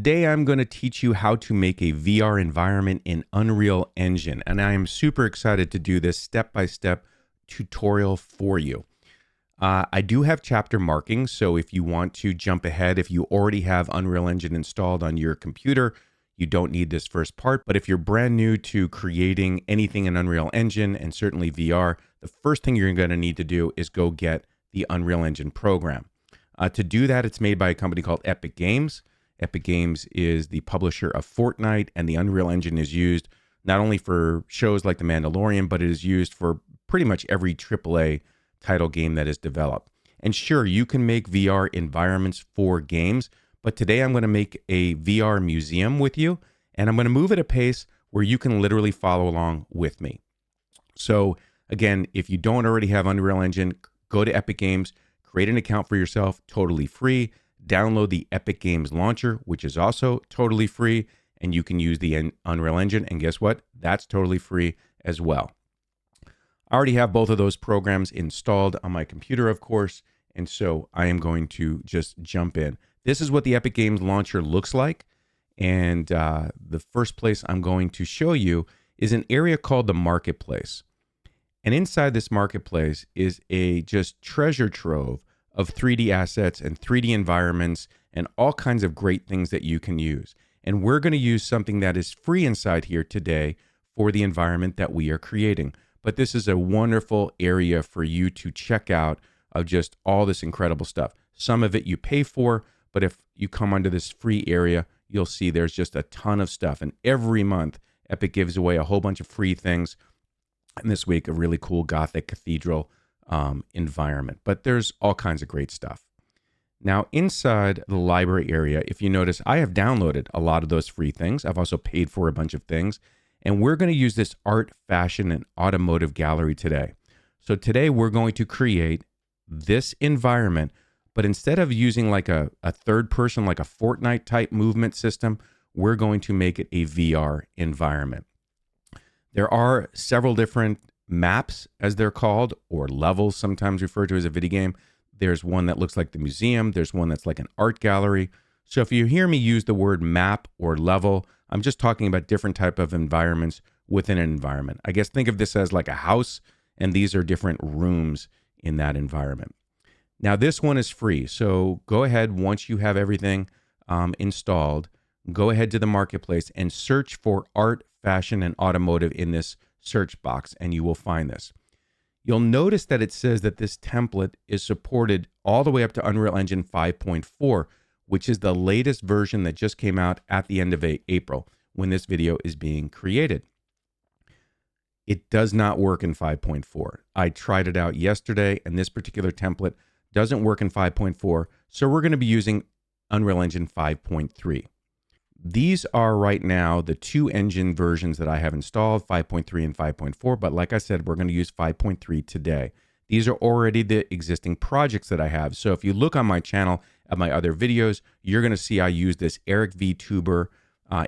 Today, I'm going to teach you how to make a VR environment in Unreal Engine, and I am super excited to do this step-by-step tutorial for you. I do have chapter markings, so if you want to jump ahead, if you already have Unreal Engine installed on your computer, you don't need this first part. But if you're brand new to creating anything in Unreal Engine, and certainly VR, the first thing you're going to need to do is go get the Unreal Engine program. To do that, it's made by a company called Epic Games. Epic Games is the publisher of Fortnite, and the Unreal Engine is used not only for shows like The Mandalorian, but it is used for pretty much every AAA title game that is developed. And sure, you can make VR environments for games, but today I'm going to make a VR museum with you, and I'm going to move at a pace where you can literally follow along with me. So again, if you don't already have Unreal Engine, go to Epic Games, create an account for yourself, totally free. Download the Epic Games launcher, which is also totally free, and you can use the Unreal Engine, and guess what? That's totally free as well. I already have both of those programs installed on my computer, of course, and so I am going to just jump in. This is what the Epic Games launcher looks like, and the first place I'm going to show you is an area called the Marketplace. And inside this Marketplace is a just treasure trove of 3D assets and 3D environments and all kinds of great things that you can use. And we're going to use something that is free inside here today for the environment that we are creating. But this is a wonderful area for you to check out of just all this incredible stuff. Some of it you pay for, but if you come onto this free area, you'll see there's just a ton of stuff. And every month, Epic gives away a whole bunch of free things. And this week, a really cool Gothic cathedral environment, but there's all kinds of great stuff. Now, inside the library area, if you notice, I have downloaded a lot of those free things. I've also paid for a bunch of things, and we're going to use this art, fashion, and automotive gallery today. So today we're going to create this environment, but instead of using like a third person, like a Fortnite type movement system, we're going to make it a VR environment. There are several different maps, as they're called, or levels, sometimes referred to as a video game. There's one that looks like the museum. There's one that's like an art gallery. So if you hear me use the word map or level, I'm just talking about different type of environments within an environment. I guess think of this as like a house, and these are different rooms in that environment. Now, this one is free. So go ahead, once you have everything installed, go ahead to the Marketplace and search for art, fashion, and automotive in this search box, and you will find this. You'll notice that it says that this template is supported all the way up to Unreal Engine 5.4, which is the latest version that just came out at the end of April when this video is being created. It does not work in 5.4. I tried it out yesterday, and this particular template doesn't work in 5.4, so we're going to be using Unreal Engine 5.3. These are right now the two engine versions that I have installed, 5.3 and 5.4, but like I said, we're going to use 5.3 today. These are already the existing projects that I have. So if you look on my channel at my other videos, you're going to see I use this Eric VTuber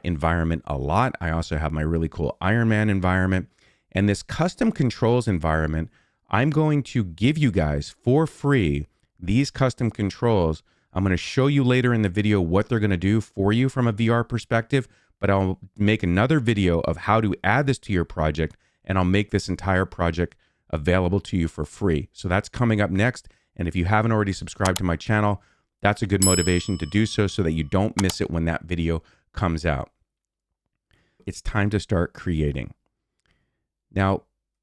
environment a lot. I also have my really cool Iron Man environment. And this custom controls environment, I'm going to give you guys for free these custom controls. I'm going to show you later in the video what they're going to do for you from a VR perspective, but I'll make another video of how to add this to your project, and I'll make this entire project available to you for free. So that's coming up next. And if you haven't already subscribed to my channel, that's a good motivation to do so that you don't miss it when that video comes out. It's time to start creating. Now,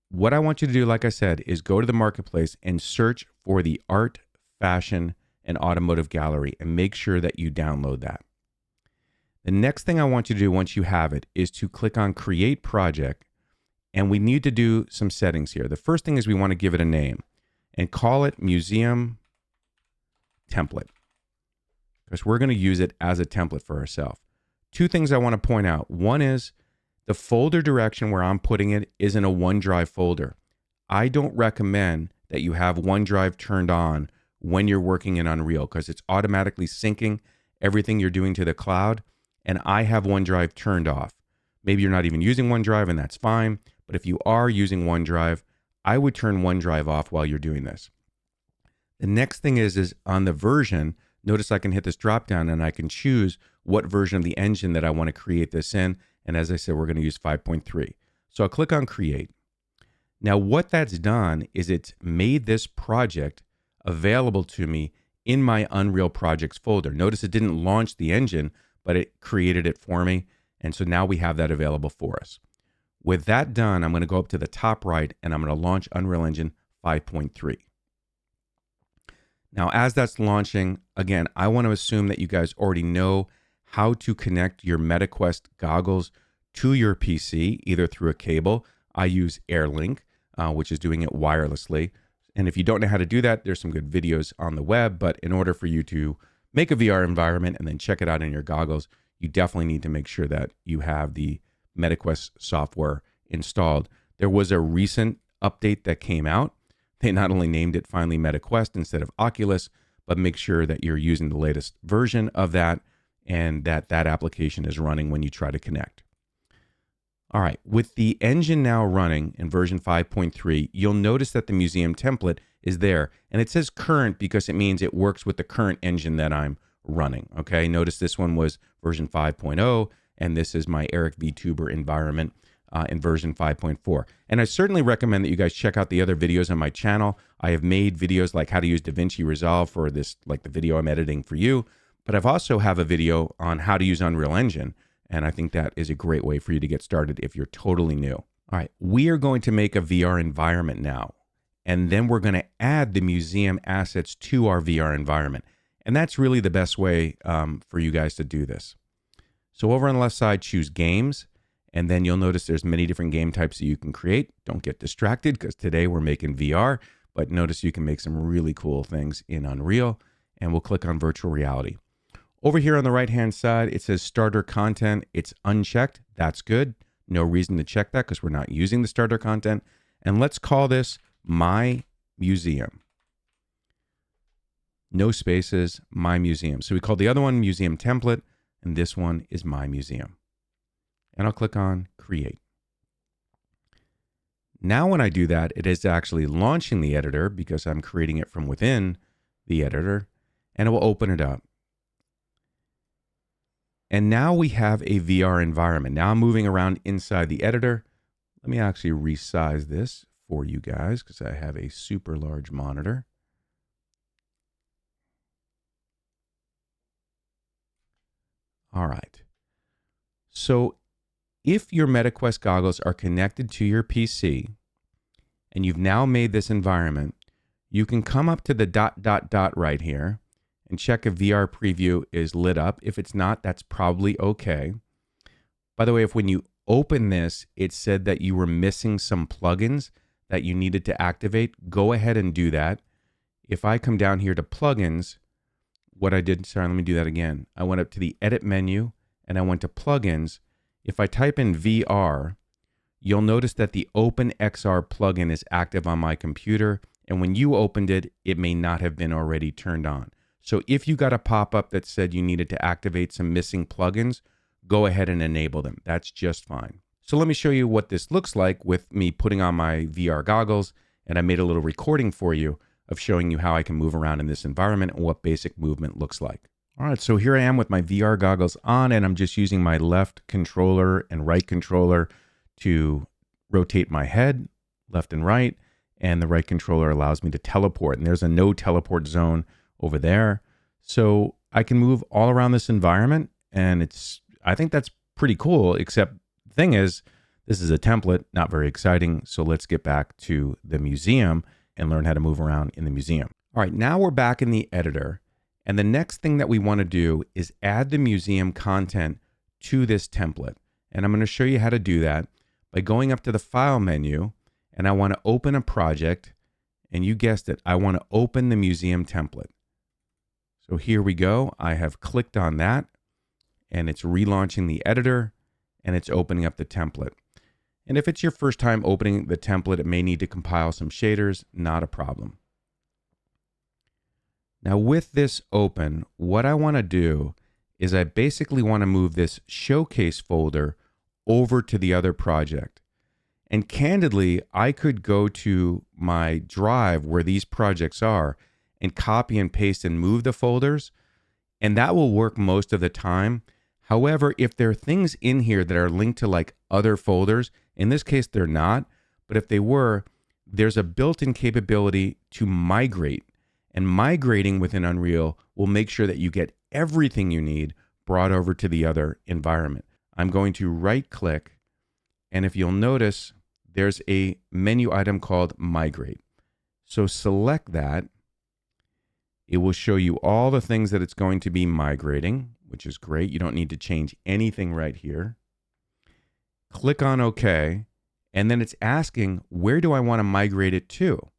what I want you to do, like I said, is go to the Marketplace and search for the art, fashion, and automotive gallery, and make sure that you download that. The next thing I want you to do once you have it is to click on Create Project, and we need to do some settings here. The first thing is we want to give it a name and call it Museum Template, because we're going to use it as a template for ourselves. Two things I want to point out. One is the folder direction where I'm putting it is in a OneDrive folder. I don't recommend that you have OneDrive turned on when you're working in Unreal, because it's automatically syncing everything you're doing to the cloud, and I have OneDrive turned off. Maybe you're not even using OneDrive, and that's fine, but if you are using OneDrive, I would turn OneDrive off while you're doing this. The next thing is on the version, Notice I can hit this drop down and I can choose what version of the engine that I want to create this in. And as I said, we're going to use 5.3. So I'll click on create. Now what that's done is it's made this project available to me in my Unreal Projects folder. Notice it didn't launch the engine, but it created it for me. And so now we have that available for us. With that done, I'm going to go up to the top right and I'm going to launch Unreal Engine 5.3. Now, as that's launching, again, I want to assume that you guys already know how to connect your MetaQuest goggles to your PC, either through a cable. I use AirLink, which is doing it wirelessly. And if you don't know how to do that, there's some good videos on the web. But in order for you to make a VR environment and then check it out in your goggles, you definitely need to make sure that you have the MetaQuest software installed. There was a recent update that came out. They not only named it finally MetaQuest instead of Oculus, but make sure that you're using the latest version of that and that that application is running when you try to connect. All right, with the engine now running in version 5.3, you'll notice that the museum template is there. And it says current because it means it works with the current engine that I'm running. Okay, notice this one was version 5.0, and this is my Eric VTuber environment in version 5.4. And I certainly recommend that you guys check out the other videos on my channel. I have made videos like how to use DaVinci Resolve for this, like the video I'm editing for you. But I've also have a video on how to use Unreal Engine. And I think that is a great way for you to get started if you're totally new. All right, we are going to make a VR environment now. And then we're going to add the museum assets to our VR environment. And that's really the best way for you guys to do this. So over on the left side, choose games. And then you'll notice there's many different game types that you can create. Don't get distracted because today we're making VR. But notice you can make some really cool things in Unreal. And we'll click on virtual reality. Over here on the right-hand side, it says starter content. It's unchecked. That's good. No reason to check that because we're not using the starter content. And let's call this My Museum. No spaces, My Museum. So we call the other one Museum Template, and this one is My Museum. And I'll click on Create. Now when I do that, it is actually launching the editor because I'm creating it from within the editor, and it will open it up. And now we have a VR environment. Now I'm moving around inside the editor. Let me actually resize this for you guys because I have a super large monitor. All right. So if your MetaQuest goggles are connected to your PC and you've now made this environment, you can come up to the ... right here and check if VR preview is lit up. If it's not, that's probably okay. By the way, if when you open this, it said that you were missing some plugins that you needed to activate, go ahead and do that. If I come down here to plugins, what I did, sorry, let me do that again. I went up to the edit menu and I went to plugins. If I type in VR, you'll notice that the OpenXR plugin is active on my computer. And when you opened it, it may not have been already turned on. So if you got a pop-up that said you needed to activate some missing plugins, go ahead and enable them. That's just fine. So let me show you what this looks like with me putting on my VR goggles. And I made a little recording for you of showing you how I can move around in this environment and what basic movement looks like. All right, so here I am with my VR goggles on, and I'm just using my left controller and right controller to rotate my head left and right. And the right controller allows me to teleport. And there's a no teleport zone over there. So I can move all around this environment, and I think that's pretty cool, except the thing is, this is a template, not very exciting. So let's get back to the museum and learn how to move around in the museum. All right, now we're back in the editor. And the next thing that we want to do is add the museum content to this template. And I'm going to show you how to do that by going up to the file menu, and I want to open a project. And you guessed it, I want to open the museum template. So here we go. I have clicked on that, and it's relaunching the editor, and it's opening up the template. And if it's your first time opening the template, it may need to compile some shaders, not a problem. Now with this open, what I want to do is I basically want to move this showcase folder over to the other project. And candidly, I could go to my drive where these projects are and copy and paste and move the folders. And that will work most of the time. However, if there are things in here that are linked to like other folders, in this case, they're not, but if they were, there's a built-in capability to migrate. And migrating within Unreal will make sure that you get everything you need brought over to the other environment. I'm going to right click, and if you'll notice, there's a menu item called Migrate. So select that. It will show you all the things that it's going to be migrating, which is great. You don't need to change anything right here. Click on OK, and then it's asking, where do I want to migrate it to?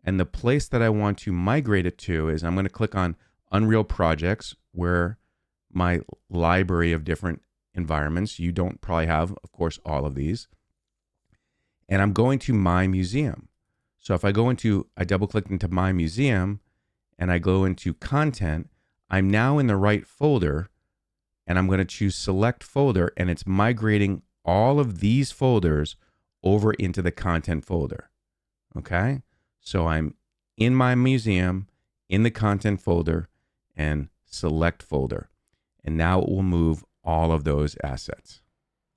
And the place that I want to migrate it to is I'm going to click on Unreal Projects, where my library of different environments. You don't probably have, of course, all of these. And I'm going to My Museum. So if I double click into My Museum and I go into Content, I'm now in the right folder, and I'm going to choose Select Folder, and it's migrating all of these folders over into the Content folder. Okay? So I'm in My Museum, in the Content folder, and Select Folder. And now it will move all of those assets.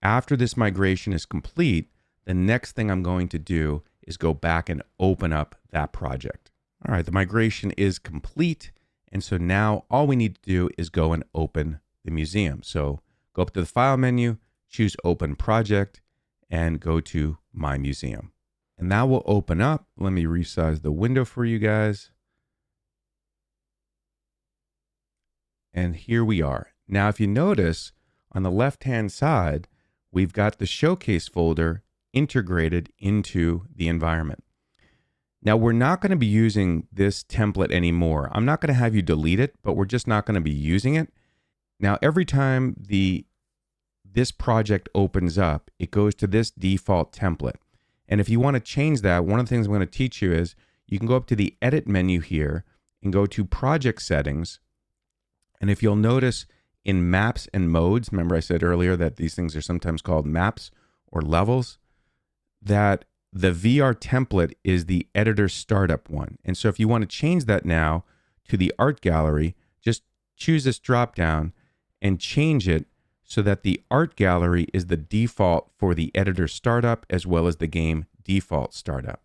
After this migration is complete, the next thing I'm going to do is go back and open up that project. All right, the migration is complete. And so now all we need to do is go and open the museum. So go up to the File menu, choose Open Project, and go to My Museum. And that will open up. Let me resize the window for you guys. And here we are. Now, if you notice, on the left-hand side, we've got the Showcase folder integrated into the environment. Now, we're not going to be using this template anymore. I'm not going to have you delete it, but we're just not going to be using it. Now, every time this project opens up, it goes to this default template. And if you want to change that, one of the things I'm going to teach you is you can go up to the Edit menu here and go to Project Settings. And if you'll notice in Maps and Modes, remember I said earlier that these things are sometimes called maps or levels, that the VR template is the editor startup one. And so if you want to change that now to the art gallery, just choose this drop down and change it so that the art gallery is the default for the editor startup as well as the game default startup.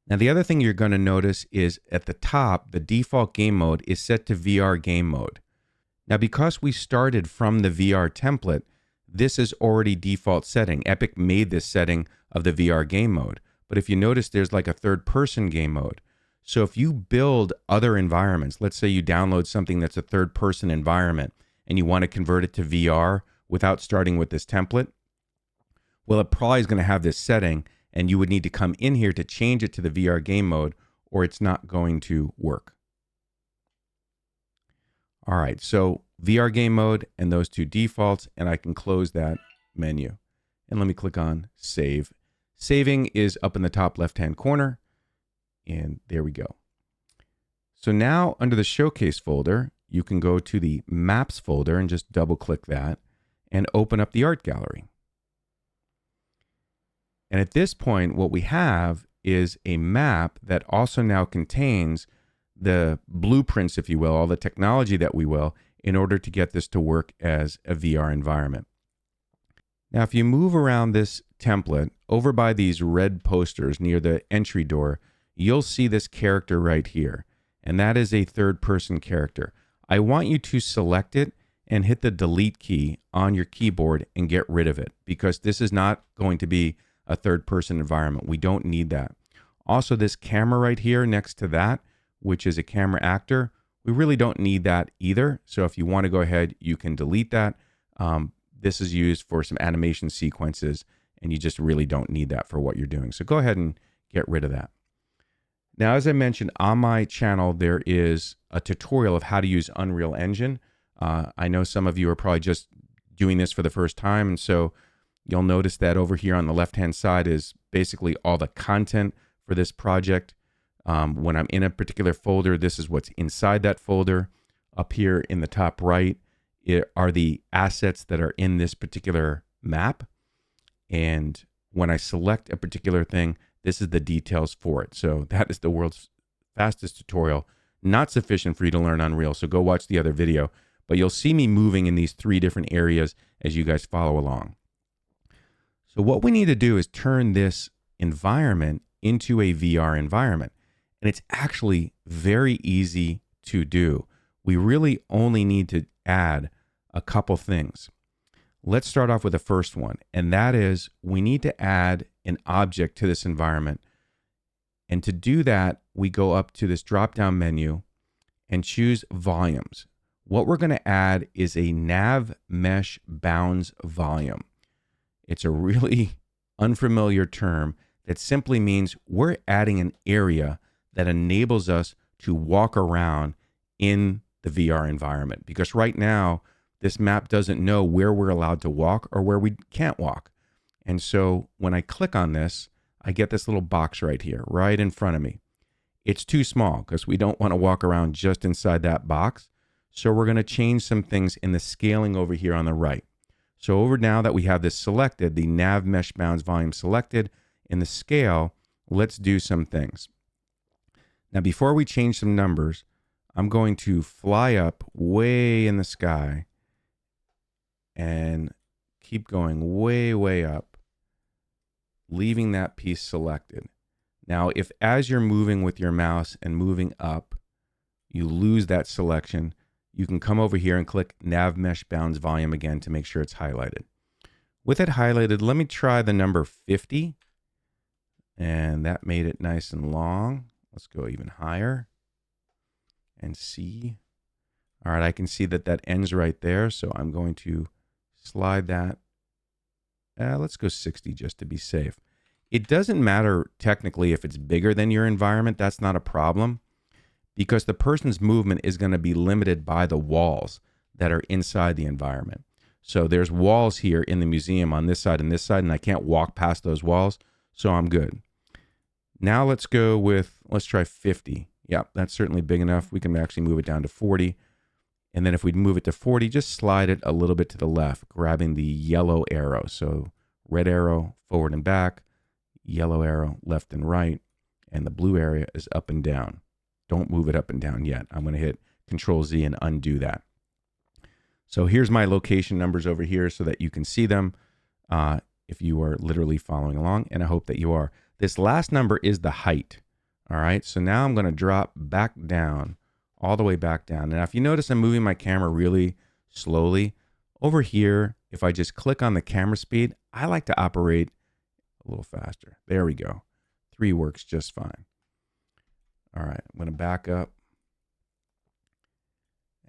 Now, the other thing you're going to notice is at the top, the default game mode is set to VR game mode. Now, because we started from the VR template, this is already default setting. Epic made this setting of the VR game mode. But if you notice, there's like a third person game mode. So if you build other environments, let's say you download something that's a third person environment and you want to convert it to VR without starting with this template, well, it probably is going to have this setting, and you would need to come in here to change it to the VR game mode, or it's not going to work. All right, so VR game mode and those two defaults, and I can close that menu. And let me click on Save. Saving is up in the top left-hand corner, and there we go. So now under the Showcase folder, you can go to the Maps folder and just double-click that and open up the art gallery. And at this point, what we have is a map that also now contains the blueprints, if you will, all the technology that we will, in order to get this to work as a VR environment. Now, if you move around this template over by these red posters near the entry door, you'll see this character right here. And that is a third-person character. I want you to select it and hit the delete key on your keyboard and get rid of it, because this is not going to be a third-person environment. We don't need that. Also, this camera right here next to that, which is a camera actor, we really don't need that either. So if you want to go ahead, you can delete that. This is used for some animation sequences, and you just really don't need that for what you're doing. So go ahead and get rid of that. Now, as I mentioned, on my channel, there is a tutorial of how to use Unreal Engine. I know some of you are probably just doing this for the first time, and so you'll notice that over here on the left-hand side is basically all the content for this project. When I'm in a particular folder, this is what's inside that folder. Up here in the top right are the assets that are in this particular map. And when I select a particular thing, this is the details for it. So that is the world's fastest tutorial not sufficient for you to learn Unreal. So go watch the other video. But you'll see me moving in these 3 different areas as you guys follow along. So what we need to do is turn this environment into a VR environment. And it's actually very easy to do. We really only need to add a couple things. Let's start off with the first one, and that is we need to add an object to this environment. And to do that, we go up to this drop-down menu and choose volumes. What we're going to add is a nav mesh bounds volume. It's a really unfamiliar term that simply means we're adding an area that enables us to walk around in the VR environment. Because right now, this map doesn't know where we're allowed to walk or where we can't walk. And so when I click on this, I get this little box right here, right in front of me. It's too small because we don't want to walk around just inside that box. So we're going to change some things in the scaling over here on the right. So over now that we have this selected, the nav mesh bounds volume selected, in the scale, let's do some things. Now, before we change some numbers, I'm going to fly up way in the sky and keep going way, way up, leaving that piece selected. Now, if as you're moving with your mouse and moving up, you lose that selection, you can come over here and click Nav Mesh Bounds Volume again to make sure it's highlighted. With it highlighted, let me try the number 50. And that made it nice and long. Let's go even higher and see. All right, I can see that that ends right there. So I'm going to slide that. Let's go 60 just to be safe. It doesn't matter technically if it's bigger than your environment. That's not a problem because the person's movement is going to be limited by the walls that are inside the environment. So there's walls here in the museum on this side and this side, and I can't walk past those walls. So I'm good. Now let's try 50. Yeah, that's certainly big enough. We can actually move it down to 40. And then if we move it to 40, just slide it a little bit to the left, grabbing the yellow arrow. So red arrow, forward and back, yellow arrow, left and right, and the blue area is up and down. Don't move it up and down yet. I'm going to hit Control Z and undo that. So here's my location numbers over here so that you can see them if you are literally following along, and I hope that you are. This last number is the height. All right, so now I'm going to drop back down, all the way back down. Now, if you notice I'm moving my camera really slowly, over here, if I just click on the camera speed, I like to operate a little faster. There we go. 3 works just fine. All right, I'm going to back up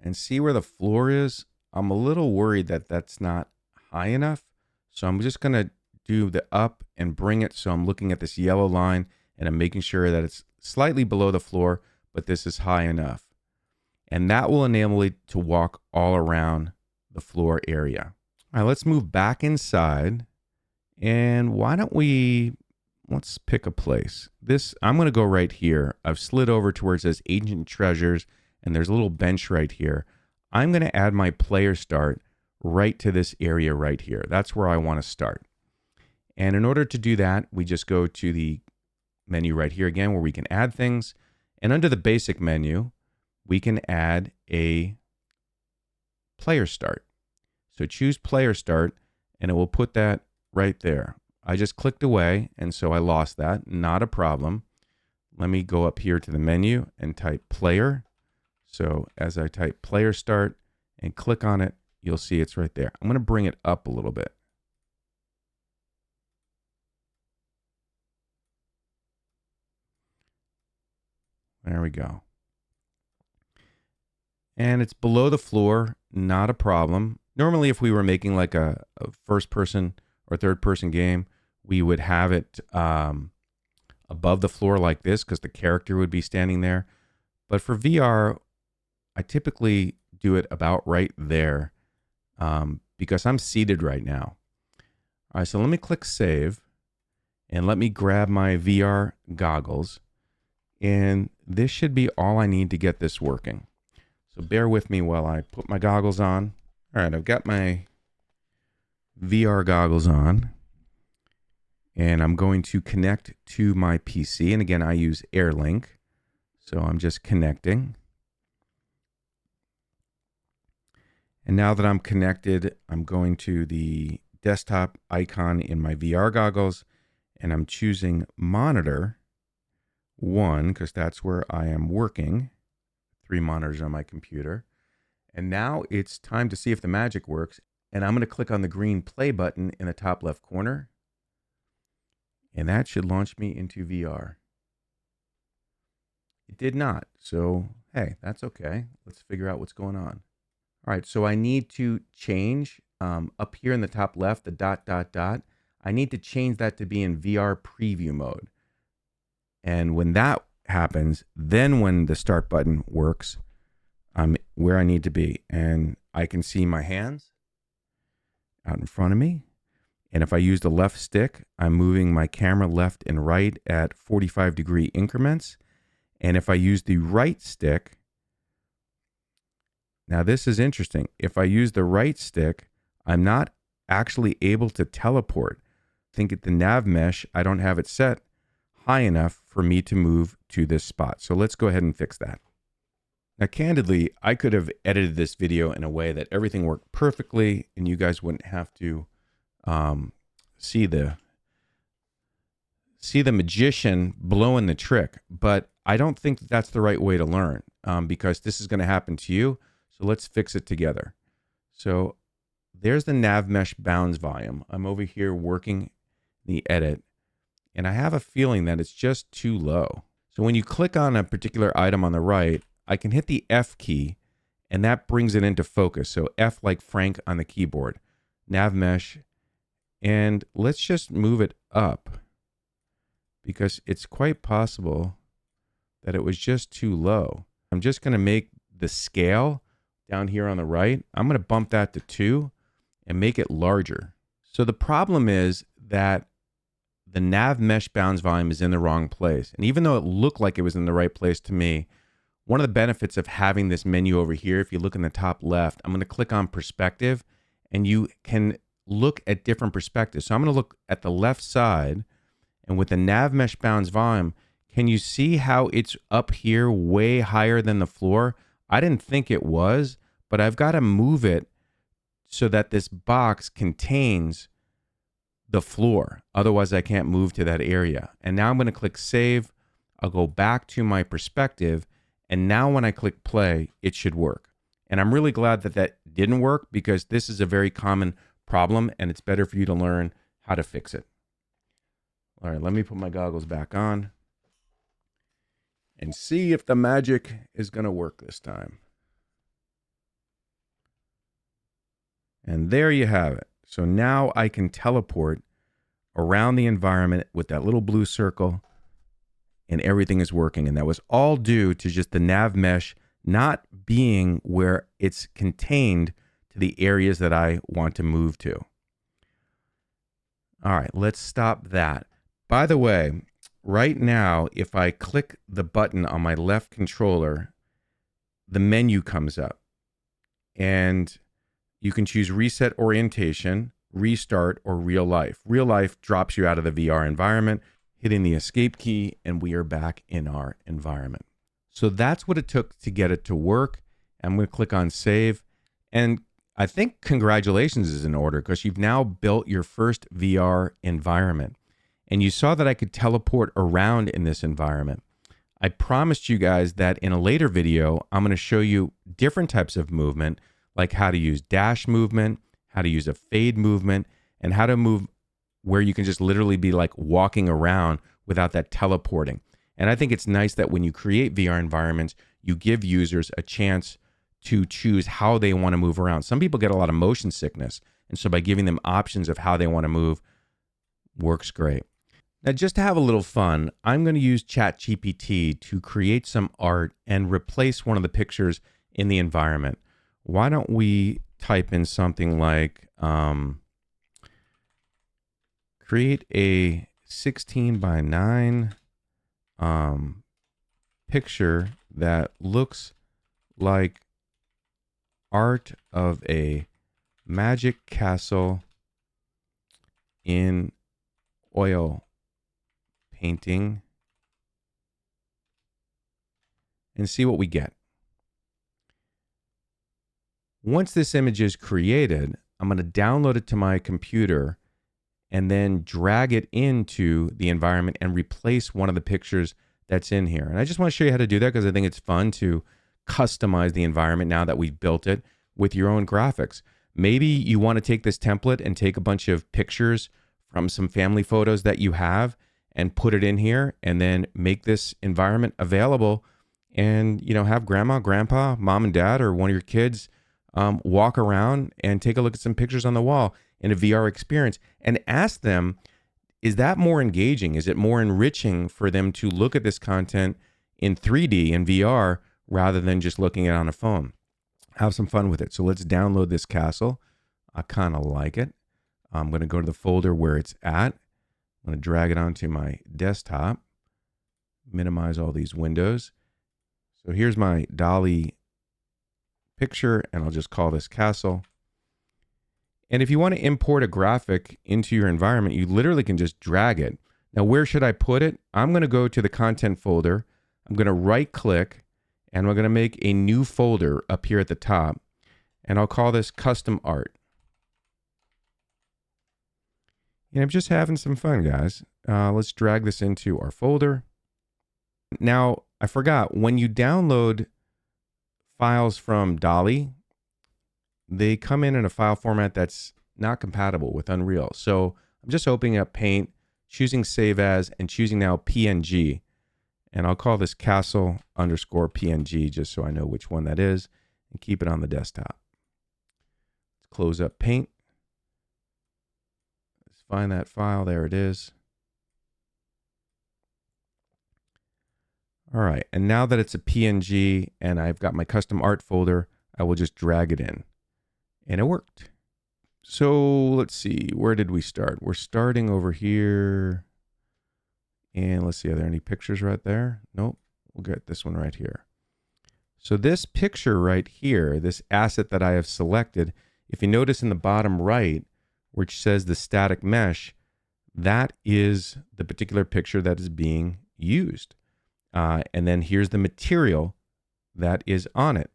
and see where the floor is. I'm a little worried that that's not high enough. So I'm just going to do the up and bring it. So I'm looking at this yellow line and I'm making sure that it's slightly below the floor, but this is high enough. And that will enable it to walk all around the floor area. All right, let's move back inside. And why don't let's pick a place. I'm going to go right here. I've slid over to where it says Ancient Treasures, and there's a little bench right here. I'm going to add my player start right to this area right here. That's where I want to start. And in order to do that, we just go to the menu right here again where we can add things. And under the basic menu, we can add a player start. So choose player start and it will put that right there. I just clicked away and so I lost that. Not a problem. Let me go up here to the menu and type player. So as I type player start and click on it, you'll see it's right there. I'm going to bring it up a little bit. There we go. And it's below the floor, not a problem. Normally, if we were making like a first person or third person game, we would have it above the floor like this because the character would be standing there. But for VR, I typically do it about right there because I'm seated right now. All right, so let me click save and let me grab my VR goggles. And this should be all I need to get this working. So bear with me while I put my goggles on. All right, I've got my VR goggles on. And I'm going to connect to my PC. And again, I use AirLink. So I'm just connecting. And now that I'm connected, I'm going to the desktop icon in my VR goggles, and I'm choosing monitor 1 because that's where I am working. 3 monitors on my computer. And now it's time to see if the magic works. And I'm going to click on the green play button in the top left corner. And that should launch me into VR. It did not. So, hey, that's okay. Let's figure out what's going on. All right, so I need to change up here in the top left, the dot, dot, dot. I need to change that to be in VR preview mode. And when that happens, then when the start button works, I'm where I need to be. And I can see my hands out in front of me. And if I use the left stick, I'm moving my camera left and right at 45-degree increments. And if I use the right stick, now this is interesting. If I use the right stick, I'm not actually able to teleport. I think at the nav mesh, I don't have it set high enough for me to move to this spot. So let's go ahead and fix that. Now, candidly, I could have edited this video in a way that everything worked perfectly and you guys wouldn't have to see the magician blowing the trick. But I don't think that's the right way to learn because this is going to happen to you. So let's fix it together. So there's the nav mesh bounds volume. I'm over here working the edit, and I have a feeling that it's just too low. So when you click on a particular item on the right, I can hit the F key, and that brings it into focus. So F like Frank on the keyboard, nav mesh, and let's just move it up because it's quite possible that it was just too low. I'm just going to make the scale down here on the right, I'm going to bump that to 2 and make it larger. So the problem is that the nav mesh bounds volume is in the wrong place. And even though it looked like it was in the right place to me, one of the benefits of having this menu over here, if you look in the top left, I'm going to click on perspective and you can look at different perspectives. So I'm going to look at the left side, and with the nav mesh bounds volume, can you see how it's up here way higher than the floor? I didn't think it was, but I've got to move it so that this box contains the floor. Otherwise, I can't move to that area. And now I'm going to click save. I'll go back to my perspective. And now when I click play, it should work. And I'm really glad that that didn't work because this is a very common problem and it's better for you to learn how to fix it. All right, let me put my goggles back on and see if the magic is going to work this time. And there you have it. So now I can teleport around the environment with that little blue circle and everything is working. And that was all due to just the nav mesh not being where it's contained to the areas that I want to move to. All right, let's stop that. By the way, right now, if I click the button on my left controller, the menu comes up and you can choose reset orientation, restart, or real life. Real life drops you out of the VR environment, hitting the escape key, and we are back in our environment. So that's what it took to get it to work. I'm going to click on save. And I think congratulations is in order because you've now built your first VR environment. And you saw that I could teleport around in this environment. I promised you guys that in a later video, I'm going to show you different types of movement, like how to use dash movement, how to use a fade movement, and how to move where you can just literally be like walking around without that teleporting. And I think it's nice that when you create VR environments, you give users a chance to choose how they want to move around. Some people get a lot of motion sickness. And so by giving them options of how they want to move, works great. Now, just to have a little fun, I'm going to use ChatGPT to create some art and replace one of the pictures in the environment. Why don't we type in something like, create a 16 by 9 picture that looks like art of a magic castle in oil painting, and see what we get. Once this image is created, I'm going to download it to my computer and then drag it into the environment and replace one of the pictures that's in here. And I just want to show you how to do that because I think it's fun to customize the environment now that we've built it with your own graphics. Maybe you want to take this template and take a bunch of pictures from some family photos that you have and put it in here and then make this environment available and, you know, have grandma, grandpa, mom and dad, or one of your kids walk around and take a look at some pictures on the wall in a VR experience and ask them, is that more engaging? Is it more enriching for them to look at this content in 3D and VR rather than just looking at it on a phone? Have some fun with it. So let's download this castle. I kind of like it. I'm going to go to the folder where it's at. I'm going to drag it onto my desktop, minimize all these windows. So here's my Dolly picture, and I'll just call this castle. And if you want to import a graphic into your environment, you literally can just drag it. Now, where should I put it? I'm going to go to the content folder. I'm going to right click, and we're going to make a new folder up here at the top. And I'll call this custom art. And I'm just having some fun, guys. Let's drag this into our folder. Now, I forgot, when you download files from Dolly, they come in a file format that's not compatible with Unreal. So I'm just opening up Paint, choosing Save As, and choosing now PNG. And I'll call this castle_PNG just so I know which one that is and keep it on the desktop. Let's close up Paint. Let's find that file. There it is. All right, and now that it's a PNG and I've got my custom art folder, I will just drag it in. And it worked. So let's see, where did we start? We're starting over here. And let's see, are there any pictures right there? Nope, we'll get this one right here. So this picture right here, this asset that I have selected, if you notice in the bottom right, which says the static mesh, that is the particular picture that is being used. And then here's the material that is on it.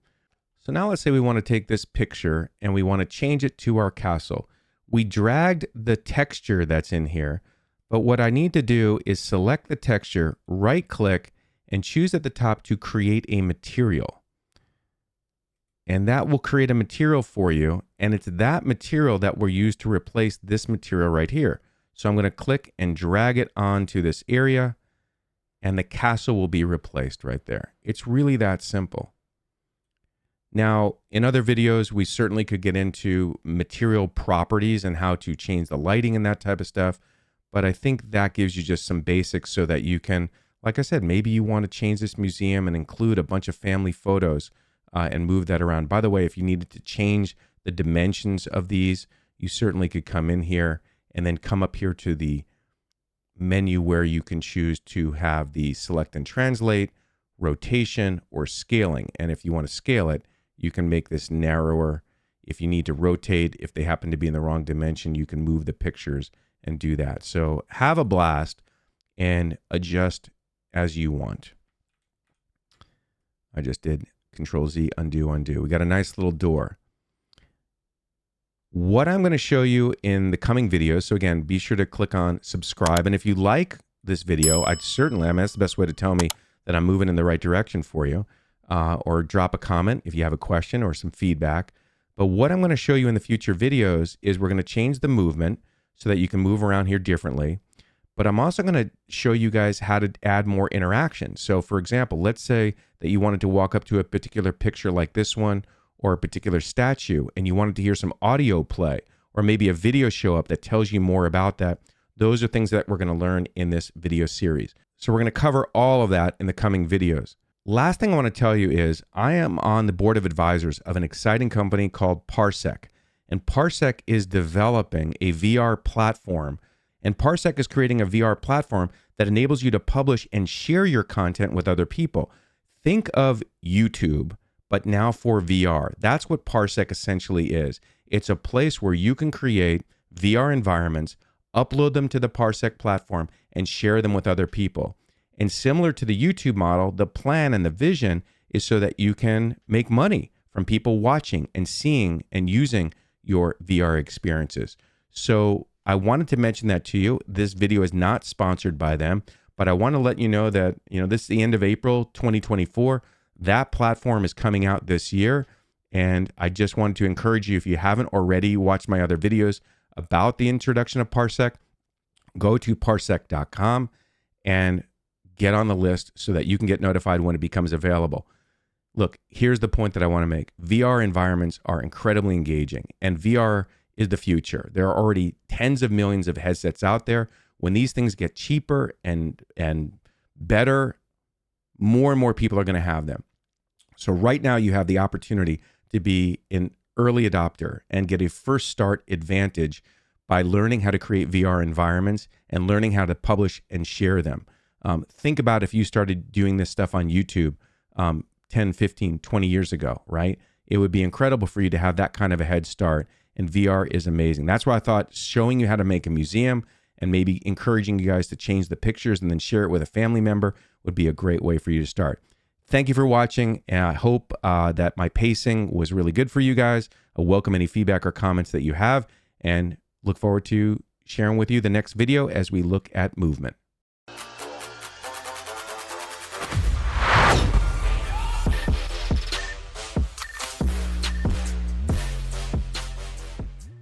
So now let's say we want to take this picture and we want to change it to our castle. We dragged the texture that's in here, but what I need to do is select the texture, right click, and choose at the top to create a material. And that will create a material for you. And it's that material that we'll use to replace this material right here. So I'm going to click and drag it onto this area, and the castle will be replaced right there. It's really that simple. Now, in other videos, we certainly could get into material properties and how to change the lighting and that type of stuff. But I think that gives you just some basics so that you can, like I said, maybe you want to change this museum and include a bunch of family photos and move that around. By the way, if you needed to change the dimensions of these, you certainly could come in here and then come up here to the menu where you can choose to have the select and translate, rotation, or scaling. And if you want to scale it, you can make this narrower. If you need to rotate, if they happen to be in the wrong dimension, you can move the pictures and do that. So have a blast and adjust as you want. I just did Control Z, undo, undo. We got a nice little door. What I'm going to show you in the coming videos, so again, be sure to click on subscribe. And if you like this video, that's the best way to tell me that I'm moving in the right direction for you. Or drop a comment if you have a question or some feedback. But what I'm going to show you in the future videos is we're going to change the movement so that you can move around here differently. But I'm also going to show you guys how to add more interaction. So for example, let's say that you wanted to walk up to a particular picture like this one or a particular statue and you wanted to hear some audio play or maybe a video show up that tells you more about that. Those are things that we're going to learn in this video series. So we're going to cover all of that in the coming videos. Last thing I want to tell you is I am on the board of advisors of an exciting company called Parsach. And Parsach is developing a VR platform. And Parsach is creating a VR platform that enables you to publish and share your content with other people. Think of YouTube, but now for VR. That's what Parsach essentially is. It's a place where you can create VR environments, upload them to the Parsach platform, and share them with other people. And similar to the YouTube model, the plan and the vision is so that you can make money from people watching and seeing and using your VR experiences. So I wanted to mention that to you. This video is not sponsored by them, but I want to let you know that, this is the end of April 2024. That platform is coming out this year. And I just wanted to encourage you, if you haven't already watched my other videos about the introduction of Parsach, go to parsach.com and get on the list so that you can get notified when it becomes available. Look, here's the point that I want to make. VR environments are incredibly engaging, and VR is the future. There are already tens of millions of headsets out there. When these things get cheaper and better, more and more people are going to have them. So right now you have the opportunity to be an early adopter and get a first start advantage by learning how to create VR environments and learning how to publish and share them. Think about if you started doing this stuff on YouTube 10, 15, 20 years ago, right? It would be incredible for you to have that kind of a head start, and VR is amazing. That's why I thought showing you how to make a museum and maybe encouraging you guys to change the pictures and then share it with a family member would be a great way for you to start. Thank you for watching, and I hope that my pacing was really good for you guys. I welcome any feedback or comments that you have, and look forward to sharing with you the next video as we look at movement.